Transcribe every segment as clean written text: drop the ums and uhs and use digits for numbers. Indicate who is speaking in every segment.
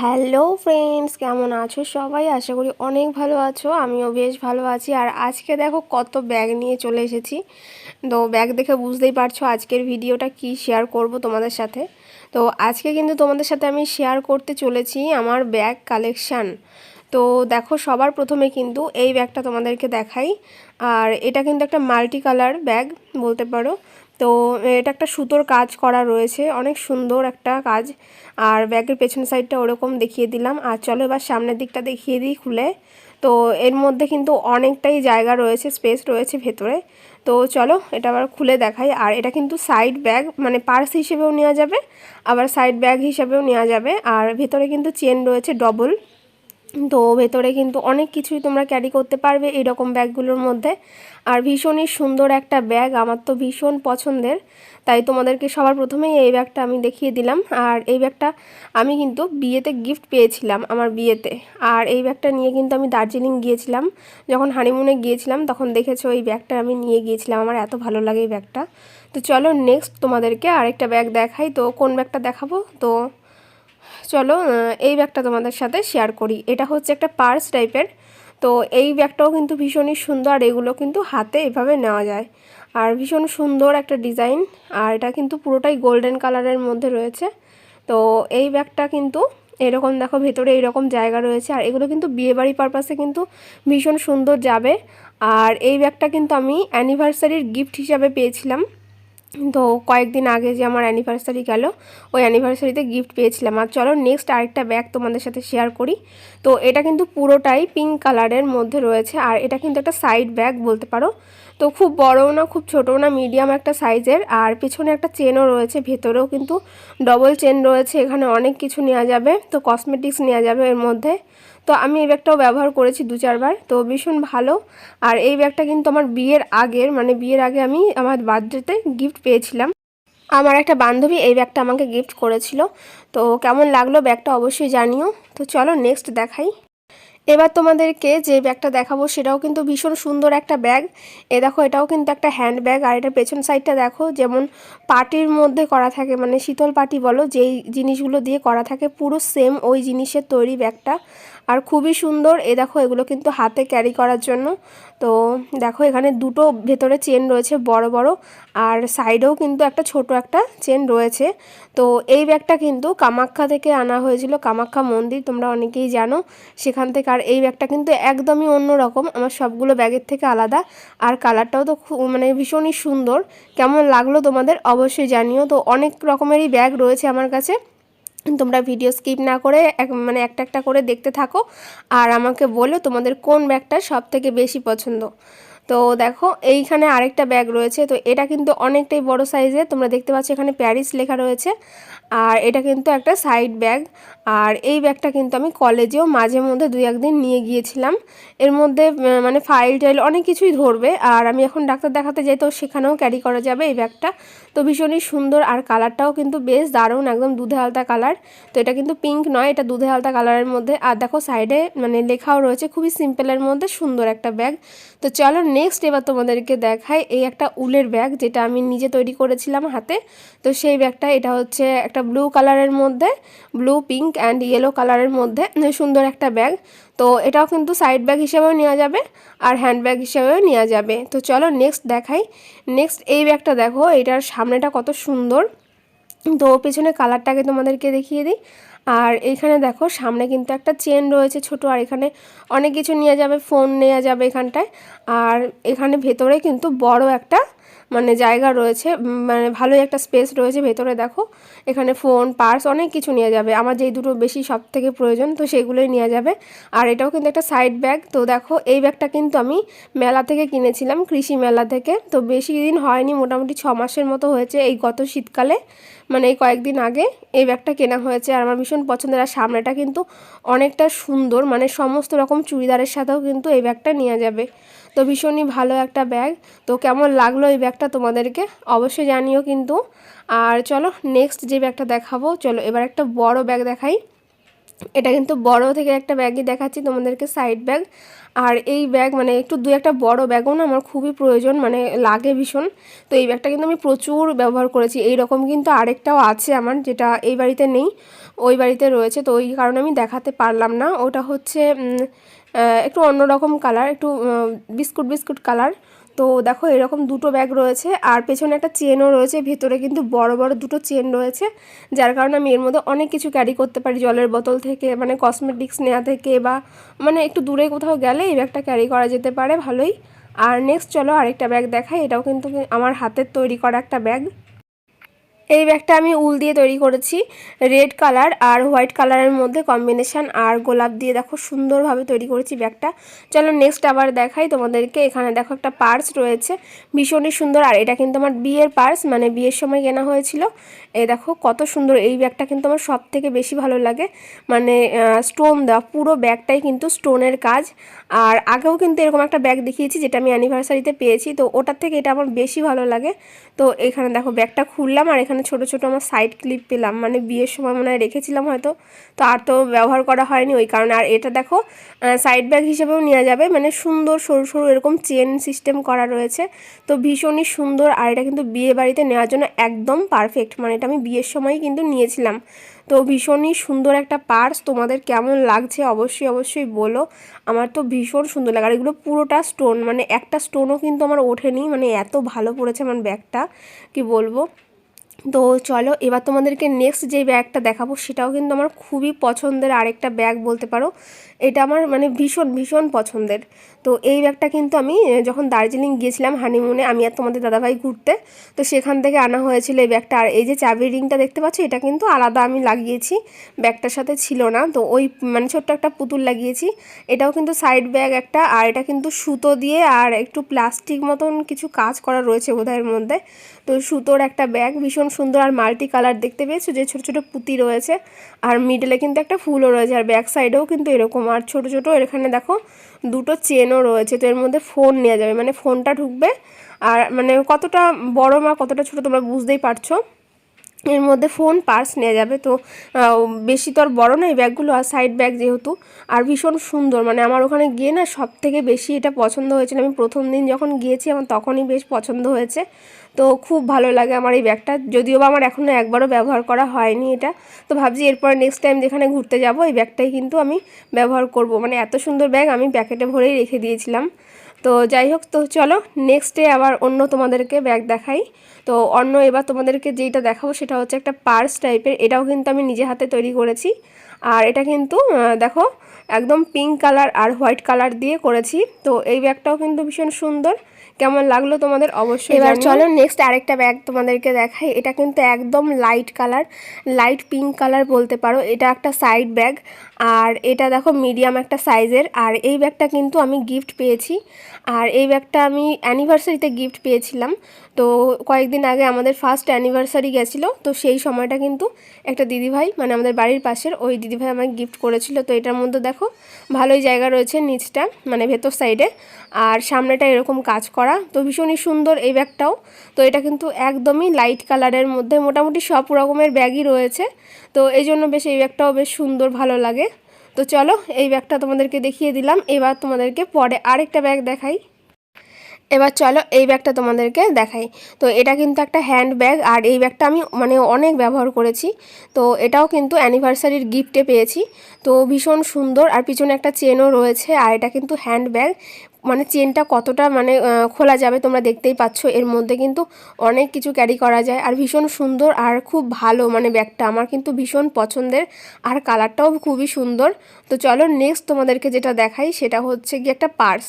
Speaker 1: Hello friends, কেমন আছো সবাই? আশা করি অনেক ভালো আছো। আমিও বেশ ভালো আছি। আর আজকে দেখো কত ব্যাগ নিয়ে চলে এসেছি। তো ব্যাগ দেখে বুঝতেই পারছো আজকের ভিডিওটা কি শেয়ার করব তোমাদের সাথে। তো আজকে কিন্তু তোমাদের সাথে আমি শেয়ার করতে চলেছি আমার ব্যাগ কালেকশান। তো দেখো, সবার প্রথমে কিন্তু এই ব্যাগটা তোমাদেরকে দেখাই। আর এটা কিন্তু একটা মাল্টি কালার ব্যাগ বলতে পারো। তো এটা একটা সুতোর কাজ করা রয়েছে, অনেক সুন্দর একটা কাজ। আর ব্যাগের পেছন সাইডটা ওরকম দেখিয়ে দিলাম। আর চলো এবার সামনের দিকটা দেখিয়ে দিই খুলে। তো এর মধ্যে কিন্তু অনেকটাই জায়গা রয়েছে, স্পেস রয়েছে ভেতরে। তো চলো এটা আবার খুলে দেখাই। আর এটা কিন্তু সাইড ব্যাগ, মানে পার্স হিসেবেও নেওয়া যাবে, আবার সাইড ব্যাগ হিসেবেও নেওয়া যাবে। আর ভেতরে কিন্তু চেন রয়েছে ডবল। তো ভেতরে কিন্তু অনেক কিছুই তোমরা ক্যারি করতে পারবে এরকম ব্যাগগুলোর মধ্যে। আর ভীষণই সুন্দর একটা ব্যাগ, আমার তো ভীষণ পছন্দের। তাই তোমাদেরকে সবার প্রথমেই এই ব্যাগটা আমি দেখিয়ে দিলাম। আর এই ব্যাগটা আমি কিন্তু বিয়েতে গিফট পেয়েছিলাম, আমার বিয়েতে। আর এই ব্যাগটা নিয়ে কিন্তু আমি দার্জিলিং গিয়েছিলাম, যখন হানিমুনে গিয়েছিলাম তখন দেখেছো এই ব্যাগটা আমি নিয়ে গিয়েছিলাম। আমার এত ভালো লাগে এই ব্যাগটা। তো চলো নেক্সট তোমাদেরকে আরেকটা ব্যাগ দেখাই। তো কোন ব্যাগটা দেখাবো? তো চলো এই ব্যাগটা তোমাদের সাথে শেয়ার করি। এটা হচ্ছে একটা পার্স টাইপের। তো এই ব্যাগটাও কিন্তু ভীষণই সুন্দর। আর এগুলো কিন্তু হাতে এভাবে নেওয়া যায়। আর ভীষণ সুন্দর একটা ডিজাইন। আর এটা কিন্তু পুরোটাই গোল্ডেন কালারের মধ্যে রয়েছে। তো এই ব্যাগটা কিন্তু এরকম দেখো, ভেতরে এইরকম জায়গা রয়েছে। আর এগুলো কিন্তু বিয়েবাড়ি পারপাসে কিন্তু ভীষণ সুন্দর যাবে। আর এই ব্যাগটা কিন্তু আমি অ্যানিভার্সারির গিফট হিসাবে পেয়েছিলাম। তো কয়েকদিন আগে যে আমার অ্যানিভার্সারি গেল, ওই অ্যানিভার্সারিতে গিফট পেয়েছিলাম। আর চলো নেক্সট আরেকটা ব্যাগ তোমাদের সাথে শেয়ার করি। তো এটা কিন্তু পুরোটাই পিঙ্ক কালারের মধ্যে রয়েছে। আর এটা কিন্তু একটা সাইড ব্যাগ বলতে পারো। তো খুব বড়ও না, খুব ছোটও না, মিডিয়াম একটা সাইজের। আর পেছনে একটা চেনও রয়েছে, ভেতরেও কিন্তু ডবল চেন রয়েছে। এখানে অনেক কিছু নেওয়া যাবে, তো কসমেটিক্স নেওয়া যাবে এর মধ্যে। তো আমি এই ব্যাগটাও ব্যবহার করেছি 2-4 বার, তো ভীষণ ভালো। আর এই ব্যাগটা কিন্তু আমার বিয়ের আগের, মানে বিয়ের আগে আমি আমার বার্থডেতে গিফট পেয়েছিলাম। আমার একটা বান্ধবী এই ব্যাগটা আমাকে গিফট করেছিল। তো কেমন লাগলো ব্যাগটা অবশ্যই জানিও। তো চলো নেক্সট দেখাই। এবার তোমাদেরকে যে ব্যাগটা দেখাবো সেটাও কিন্তু ভীষণ সুন্দর একটা ব্যাগ। দেখো, এটাও কিন্তু একটা হ্যান্ড ব্যাগ। আর এটার পেছন সাইডটা দেখো, যেমন পাটির মধ্যে করা থাকে, মানে শীতল পাটি বলো, যেই জিনিসগুলো দিয়ে করা থাকে পুরো সেম ওই জিনিসের তৈরি ব্যাগটা। আর খুবই সুন্দর। দেখো, এগুলো কিন্তু হাতে ক্যারি করার জন্য। তো দেখো, এখানে দুটো ভেতরে চেন রয়েছে বড় বড়। আর সাইডেও কিন্তু একটা ছোট একটা চেন রয়েছে। তো এই ব্যাগটা কিন্তু কামাখ্যা থেকে আনা হয়েছিল, কামাখ্যা মন্দির তোমরা অনেকেই জানো, সেখান থেকে। আর এই ব্যাগটা কিন্তু একদমই অন্য রকম, আমার সবগুলো ব্যাগের থেকে আলাদা। আর কালারটাও তো মানে ভীষণই সুন্দর। কেমন লাগলো তোমাদের অবশ্যই জানিও। তো অনেক রকমেরই ব্যাগ রয়েছে আমার কাছে, তোমরা ভিডিও স্কিপ না করে মানে একটা একটা করে দেখতে থাকো। আর আমাকে বলো তোমাদের কোন ব্যাগটা সব থেকে বেশি পছন্দ। তো দেখো, এইখানে আরেকটা ব্যাগ রয়েছে। তো এটা কিন্তু অনেকটাই বড় সাইজের, তোমরা দেখতে পাচ্ছ এখানে প্যারিস লেখা রয়েছে। আর এটা কিন্তু একটা সাইড ব্যাগ। আর এই ব্যাগটা কিন্তু আমি কলেজেও মাঝে মধ্যে 2-1 দিন নিয়ে গিয়েছিলাম। এর মধ্যে মানে ফাইল টাইল অনেক কিছুই ধরবে। আর আমি এখন ডাক্তার দেখাতে যাই, তো সেখানেও ক্যারি করা যাবে এই ব্যাগটা। তো ভীষণই সুন্দর। আর কালারটাও কিন্তু বেশ দারুণ, একদম দুধে আলতা কালার। তো এটা কিন্তু পিঙ্ক নয়, এটা দুধে আলতা কালারের মধ্যে। আর দেখো সাইডে মানে লেখাও রয়েছে, খুবই সিম্পলের মধ্যে সুন্দর একটা ব্যাগ। তো চলো নেক্সট এবার তোমাদেরকে দেখাই এই একটা উলের ব্যাগ, যেটা আমি নিজে তৈরি করেছিলাম হাতে। তো সেই ব্যাগটা, এটা হচ্ছে একটা ব্লু কালারের মধ্যে, ব্লু পিঙ্ক অ্যান্ড ইয়েলো কালারের মধ্যে সুন্দর একটা ব্যাগ। তো এটাও কিন্তু সাইড ব্যাগ হিসেবেও নেওয়া যাবে, আর হ্যান্ড ব্যাগ হিসেবেও নেওয়া যাবে। তো চলো নেক্সট দেখাই। নেক্সট এই ব্যাগটা দেখো, এটার সামনেটা কত সুন্দর। তো পেছনে কালারটাকে তোমাদেরকে দেখিয়ে দিই। আর এইখানে দেখো সামনে কিন্তু একটা চেন রয়েছে ছোট। আর এখানে অনেক কিছু নেওয়া যাবে, ফোন নেওয়া যাবে এখানটায়। আর এখানে ভেতরে কিন্তু বড় একটা মানে জায়গা রয়েছে, মানে ভালোই একটা স্পেস রয়েছে ভেতরে। দেখো এখানে ফোন, পার্স অনেক কিছু নেওয়া যাবে। আমার যেই দুটো বেশি সব থেকে প্রয়োজন, তো সেগুলোই নেওয়া যাবে। আর এটাও কিন্তু একটা সাইড ব্যাগ। তো দেখো এই ব্যাগটা কিন্তু আমি মেলা থেকে কিনেছিলাম, কৃষি মেলা থেকে। তো বেশি দিন হয়নি, মোটামুটি 6 মাসের মতো হয়েছে, এই গত শীতকালে, মানে এই কয়েকদিন আগে এই ব্যাগটা কেনা হয়েছে। আর আমার ভীষণ পছন্দের। আর সামনেটা কিন্তু অনেকটা সুন্দর, মানে সমস্ত রকম চুড়িদারের সাথেও কিন্তু এই ব্যাগটা নেওয়া যাবে। তো ভীষণই ভালো একটা ব্যাগ। তো কেমন লাগলো এই ব্যাগটা তোমাদেরকে অবশ্যই জানিও কিন্তু। আর চলো নেক্সট যে ব্যাগটা দেখাবো, চলো এবার একটা বড় ব্যাগ দেখাই। এটা কিন্তু বড় থেকে একটা ব্যাগই দেখাচ্ছি তোমাদেরকে, সাইড ব্যাগ। আর এই ব্যাগ মানে একটু একটা বড় ব্যাগও না আমার খুবই প্রয়োজন, মানে লাগে ভীষণ। তো এই ব্যাগটা কিন্তু আমি প্রচুর ব্যবহার করেছি। এই রকম কিন্তু আরেকটাও আছে আমার, যেটা এই বাড়িতে নেই, ওই বাড়িতে রয়েছে, তো ওই কারণে আমি দেখাতে পারলাম না। ওটা হচ্ছে একটু অন্যরকম কালার, একটু বিস্কুট বিস্কুট কালার। তো দেখো এরকম দুটো ব্যাগ রয়েছে, আর পেছনে একটা চেনও রয়েছে, ভেতরে কিন্তু বড় বড় দুটো চেন রয়েছে, যার কারণে আমি এর মধ্যে অনেক কিছু ক্যারি করতে পারি, জলের বোতল থেকে মানে কসমেটিক্স নেওয়া থেকে, বা মানে একটু দূরে কোথাও গেলে এই ব্যাগটা ক্যারি করা যেতে পারে ভালোই। আর নেক্সট চলো আরেকটা ব্যাগ দেখাই। এটাও কিন্তু আমার হাতের তৈরি করা একটা ব্যাগ। এই ব্যাগটা আমি উল দিয়ে তৈরি করেছি, রেড কালার আর হোয়াইট কালারের মধ্যে কম্বিনেশান, আর গোলাপ দিয়ে দেখো সুন্দরভাবে তৈরি করেছি ব্যাগটা। চলো নেক্সট আবার দেখাই তোমাদেরকে। এখানে দেখো একটা পার্স রয়েছে, ভীষণই সুন্দর, আর এটা কিন্তু আমার বিয়ের পার্স, মানে বিয়ের সময় কেনা হয়েছিল। এই দেখো কত সুন্দর, এই ব্যাগটা কিন্তু আমার সব থেকে বেশি ভালো লাগে, মানে স্টোন দেওয়া, পুরো ব্যাগটাই কিন্তু স্টোনের কাজ। আর আগেও কিন্তু এরকম একটা ব্যাগ দেখিয়েছি যেটা আমি অ্যানিভার্সারিতে পেয়েছি, তো ওটার থেকে এটা আমার বেশি ভালো লাগে। তো এখানে দেখো ব্যাগটা খুললাম, আর এখানে ছোট ছোট আমার সাইড ক্লিপ পেলাম, মানে বিয়ের সময় মনে হয় রেখেছিলাম হয়তো, তো আর তো ব্যবহার করা হয়নি ওই কারণে। আর এটা দেখো সাইড ব্যাগ হিসেবেও নেওয়া যাবে, মানে সুন্দর সরু সরু এরকম চেন সিস্টেম করা রয়েছে, তো ভীষণই সুন্দর। আর এটা কিন্তু বিয়ে বাড়িতে নেওয়ার জন্য একদম পারফেক্ট, মানে এটা আমি বিয়ের সময়ই কিন্তু নিয়েছিলাম। তো ভীষণই সুন্দর একটা পার্স। তোমাদের কেমন লাগছে অবশ্যই অবশ্যই বলো, আমার তো ভীষণ সুন্দর লাগে। আর এগুলো পুরোটা স্টোন, মানে একটা স্টোনও কিন্তু আমার ওঠেনি, মানে এত ভালো পড়েছে আমার ব্যাগটা, কি বলবো। তো চলো এবার তোমাদেরকে নেক্সট যে ব্যাগটা দেখাবো সেটাও কিন্তু আমার খুবই পছন্দের আরেকটা ব্যাগ বলতে পারো। এটা আমার মানে ভীষণ ভীষণ পছন্দের। তো এই ব্যাগটা কিন্তু আমি যখন দার্জিলিং গিয়েছিলাম হানিমুনে, আমি আর তোমাদের দাদাভাই ঘুরতে, তো সেখান থেকে আনা হয়েছিল এই ব্যাগটা। আর এই যে চাবির রিংটা দেখতে পাচ্ছ, এটা কিন্তু আলাদা আমি লাগিয়েছি, ব্যাগটার সাথে ছিল না, তো ওই মানে ছোট্ট একটা পুতুল লাগিয়েছি। এটাও কিন্তু সাইড ব্যাগ একটা, আর এটা কিন্তু সুতো দিয়ে আর একটু প্লাস্টিক মতন কিছু কাজ করা রয়েছে বোধহয় এর মধ্যে। তো সুতোর একটা ব্যাগ, ভীষণ সুন্দর, আর মাল্টি কালার দেখতে পেয়েছো, যে ছোট ছোট পুঁতি রয়েছে, আর মিডলে কিন্তু একটা ফুলও রয়েছে, আর ব্যাক সাইডেও কিন্তু এরকম, আর ছোট ছোট এখানে দেখো দুটো চেনও রয়েছে। তো এর মধ্যে ফোন নেওয়া যাবে, মানে ফোনটা ঢুকবে, আর মানে কতটা বড় বা কতটা ছোট তোমরা বুঝতেই পারছো, এর মধ্যে ফোন পার্স নেওয়া যাবে। তো বেশি তো আর বড়ো নয় ব্যাগগুলো, আর সাইড ব্যাগ যেহেতু, আর ভীষণ সুন্দর, মানে আমার ওখানে গিয়ে না সব থেকে বেশি এটা পছন্দ হয়েছিল। আমি প্রথম দিন যখন গিয়েছি আমার তখনই বেশ পছন্দ হয়েছে, তো খুব ভালো লাগে আমার এই ব্যাগটা, যদিও বা আমার এখনও একবারও ব্যবহার করা হয়নি এটা। তো ভাবছি এরপর নেক্সট টাইম যেখানে ঘুরতে যাব এই ব্যাগটাই কিন্তু আমি ব্যবহার করব, মানে এত সুন্দর ব্যাগ আমি প্যাকেটে ভরেই রেখে দিয়েছিলাম। তো যাই হোক, তো চলো নেক্সটে আবার অন্য তোমাদেরকে ব্যাগ দেখাই। তো অন্য এবার তোমাদেরকে যেইটা দেখাবো সেটা হচ্ছে একটা পার্স টাইপের, এটাও কিন্তু আমি নিজে হাতে তৈরি করেছি। আর এটা কিন্তু দেখো একদম পিঙ্ক কালার আর হোয়াইট কালার দিয়ে করেছি। তো এই ব্যাগটাও কিন্তু ভীষণ সুন্দর, কেমন লাগলো তোমাদের অবশ্যই। এবার চলো নেক্সট আরেকটা ব্যাগ তোমাদেরকে দেখাই। এটা কিন্তু একদম light colour, light pink colour বলতে পারো। এটা একটা সাইড ব্যাগ, আর এটা দেখো মিডিয়াম একটা সাইজের। আর এই ব্যাগটা কিন্তু আমি গিফট পেয়েছি, আর এই ব্যাগটা আমি অ্যানিভার্সারিতে গিফট পেয়েছিলাম। তো কয়েকদিন আগে আমাদের ফার্স্ট অ্যানিভার্সারি গেছিলো, তো সেই সময়টা কিন্তু একটা দিদিভাই, মানে আমাদের বাড়ির পাশের ওই দিদিভাই আমাকে গিফট করেছিল। তো এটার মধ্যে দেখো ভালোই জায়গা রয়েছে, নিচটা মানে ভেতর সাইডে, আর সামনেটা এরকম কাজ করা, তো ভীষণই সুন্দর এই ব্যাগটাও। তো এটা কিন্তু একদমই লাইট কালারের মধ্যে, মোটামুটি সব রকমের ব্যাগই রয়েছে, তো এই জন্য বেশ এই ব্যাগটাও বেশ সুন্দর, ভালো লাগে। তো চলো এই ব্যাগটা তোমাদেরকে দেখিয়ে দিলাম, এবার তোমাদেরকে পরে আরেকটা ব্যাগ দেখাই। এবার চলো এই ব্যাগটা তোমাদেরকে দেখাই। তো এটা কিন্তু একটা হ্যান্ড ব্যাগ, আর এই ব্যাগটা আমি মানে অনেক ব্যবহার করেছি। তো এটাও কিন্তু অ্যানিভার্সারির গিফটে পেয়েছি, তো ভীষণ সুন্দর, আর পিছনে একটা চেনও রয়েছে। আর এটা কিন্তু হ্যান্ড ব্যাগ, মানে চেনটা কতটা মানে খোলা যাবে তোমরা দেখতেই পাচ্ছ, এর মধ্যে কিন্তু অনেক কিছু ক্যারি করা যায়, আর ভীষণ সুন্দর আর খুব ভালো, মানে ব্যাগটা আমার কিন্তু ভীষণ পছন্দের, আর কালারটাও খুবই সুন্দর। তো চলো নেক্সট তোমাদেরকে যেটা দেখাই সেটা হচ্ছে কি একটা পার্স।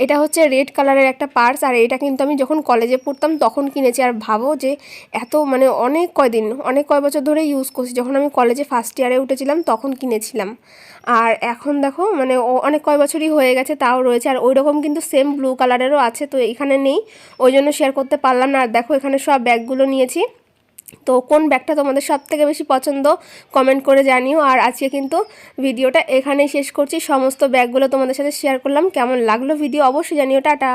Speaker 1: এটা হচ্ছে রেড কালারের একটা পার্স, আর এটা কিন্তু আমি যখন কলেজে পড়তাম তখন কিনেছি। আর ভাবো যে এত মানে অনেক কয় বছর ধরে ইউজ করছি, যখন আমি কলেজে ফার্স্ট ইয়ারে উঠেছিলাম তখন কিনেছিলাম। আর এখন দেখো মানে অনেক কয় বছরই হয়ে গেছে, তাও রয়েছে। আর ওই রকম কিন্তু সেম ব্লু কালারেরও আছে, তো এখানে নেই, ওই জন্য শেয়ার করতে পারলাম না। আর দেখো এখানে সব ব্যাগগুলো নিয়েছি। তো কোন ব্যাগটা তোমাদের সব থেকে বেশি পছন্দ কমেন্ট করে জানিও। আর আজকে কিন্তু ভিডিওটা এখানেই শেষ করছি, সমস্ত ব্যাগগুলো তোমাদের সাথে শেয়ার করলাম, কেমন লাগলো ভিডিও অবশ্যই জানিও। টাটা।